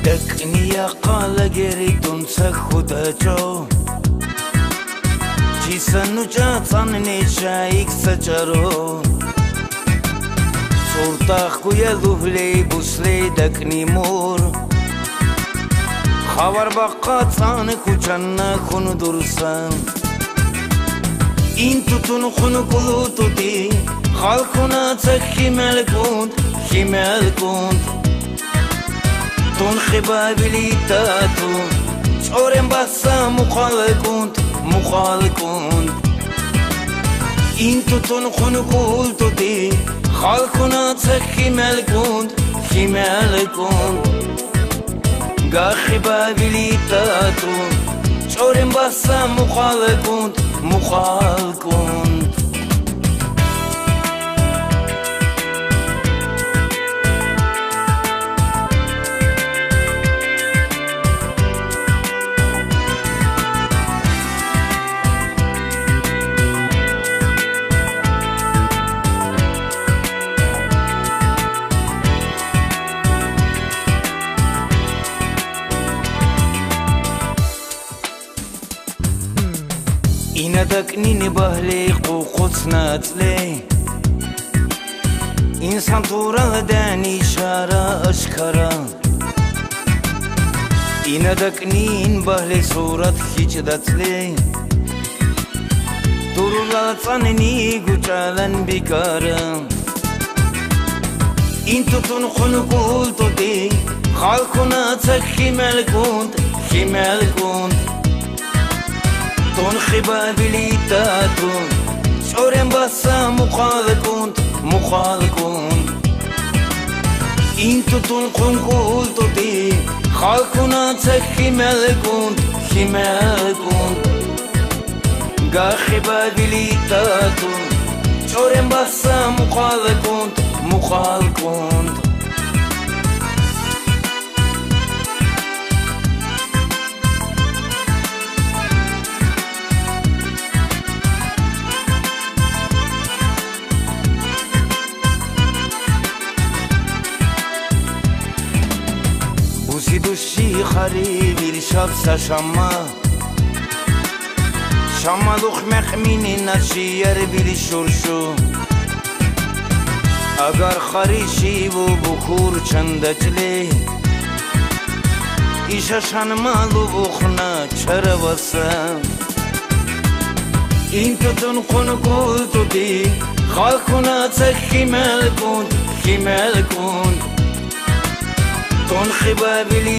Dăcnia qalageri tunsa khudacho Chisanu chatsan nechaik sacharo Surtakh kuya duhley busley dăcni mor Khabar baqqatsan kuchanna khun dursan In tutun khun kulututi Khalkuna tsakhimel kunt Ton khibabilitatu Chorem bassa mukhalkunt Intu ton khunkultuti Khalkuna tsakhimel kunt Ga khibabilitatu Chorem bassa mukhalkunt Ina dăcnini bahley ququtnatley İnsan turadan işara aşkara Ina dăcnin bahley surat hiçdatley Turulatsanni gucalan bikara İntutun khunkultuti Khalkuna tsakhimel kunt Ton khibabilitatu Chorem bassa mukhalkunt Intutun khunkultuti Khalkuna tsakhimel kunt Ga khibabilitatu Chorem bassa mukhalkunt Dushi khari bir shabsa Shama lukh mekhmini nashiyer bir shurshu Agar kharishi vu bukhur chandachle Isha shanmalu bukhna charavasa Intutun khunkultuti Khalkuna tsakhimel kunt Ton khibabilitatu